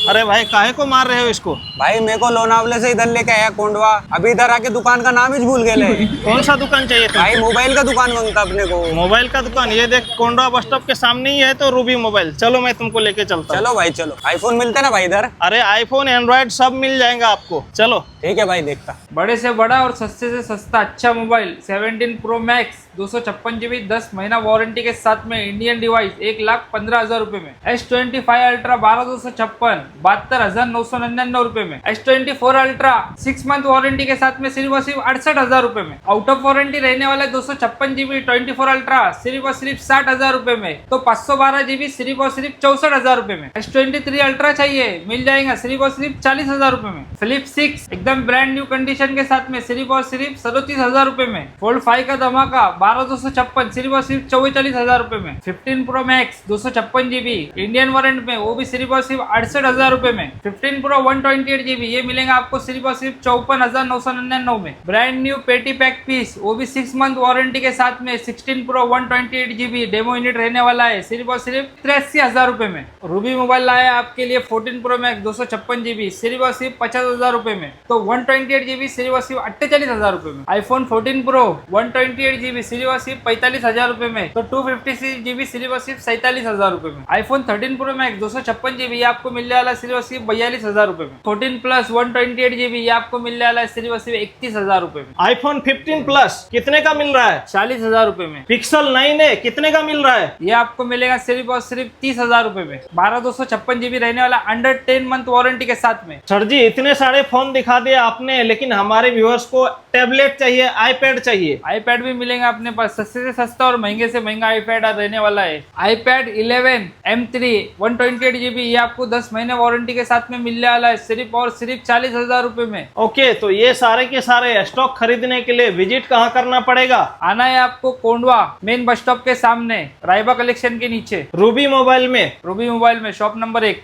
अरे भाई काहे को मार रहे हो इसको? भाई मेरे को लोनावले से इधर लेके आया कोंडवा, अभी इधर आके दुकान का नाम ही भूल गए। कौन सा दुकान चाहिए था? भाई मोबाइल का दुकान मांगता अपने को। मोबाइल का दुकान? ये देख कोंडवा बस स्टॉप के सामने ही है तो रूबी मोबाइल। चलो मैं तुमको लेके चलता हूँ। चलो भाई चलो। आईफोन मिलते ना भाई इधर? अरे आईफोन एंड्रॉइड सब मिल जाएगा आपको, चलो। ठीक है भाई देखता। बड़े से बड़ा और सस्ते से सस्ता अच्छा मोबाइल 17 प्रो मैक्स 256 GB 10 महीना वारंटी के साथ में इंडियन डिवाइस 1,15,000 रुपए में। S25 अल्ट्रा 12,256 72,999 रुपए में। S24 अल्ट्रा 6 मंथ वारंटी के साथ में सिर्फ और सिर्फ 68,000 रुपए में। आउट ऑफ वारंटी रहने वाला 256 GB 24 अल्ट्रा सिर्फ और सिर्फ 60,000 रुपए में। तो 512 GB सिर्फ और सिर्फ 64,000 रुपए में। S23 अल्ट्रा चाहिए मिल जाएगा सिर्फ और सिर्फ 40,000 रुपए में। फ्लिप 6 एकदम ब्रांड न्यू कंडीशन के साथ में सिर्फ और सिर्फ 37,000 रुपए में। फोल्ड 5 का धमाका 12,256 सिर्फ और सिर्फ 44,000 रुपए में। 15 pro max 256 GB Indian warrant में, वो भी सिर्फ और सिर्फ 68,000 रुपए में। 15 प्रो 128 GB ये मिलेगा आपको सिर्फ और सिर्फ 54,999 में। ब्रांड न्यू पेटी पैक पीस, वो भी 6 मंथ वारंटी के साथ में। 16 प्रो 128 GB डेमो यूनिट रहने वाला है सिर्फ और सिर्फ 83,000 रुपए में। रूबी मोबाइल लाया आपके लिए 14 प्रो मैक्स 256 GB सिर्फ और सिर्फ 50,000 रुपए में। तो 128 GB सिर्फ और सिर्फ 48,000 रुपए में। आईफोन 14 प्रो 128 GB सिर्फ और सिर्फ 45,000 रुपए में। तो 256 GB सिर्फ और सिर्फ 47,000 रुपए में। आईफोन 13 प्रो मैक्स 256 GB ये आपको मिलने वाला सिर्फ और सिर्फ 42,000 रुपए में। 14 प्लस 128 GB ये आपको मिलने वाला है सिर्फ और सिर्फ 31,000 रुपए में। आईफोन 15 प्लस कितने का मिल रहा है? 40,000 रुपए में। पिक्सल 9a कितने का मिल रहा है? ये आपको मिलेगा सिर्फ और सिर्फ 30,000 रुपए में। 12,256 GB रहने वाला अंडर 10 मंथ वारंटी के साथ में। सर जी इतने सारे फोन दिखा दिए आपने, लेकिन हमारे व्यूअर्स को टैबलेट चाहिए, आईपैड चाहिए। आईपैड भी मिलेगा अपने पास, सस्ते से सस्ता और महंगे से महंगा आईपैड रहने वाला है। आईपैड 11 M3 128 GB ये आपको 10 महीने वारंटी के साथ में मिलने वाला है सिर्फ और सिर्फ 40,000 रुपए में। ओके, तो ये सारे के सारे स्टॉक खरीदने के लिए विजिट कहाँ करना पड़ेगा? आना है आपको कोंडवा मेन बस स्टॉप के सामने रायबा कलेक्शन के नीचे रूबी मोबाइल में। रूबी मोबाइल में शॉप नंबर 1।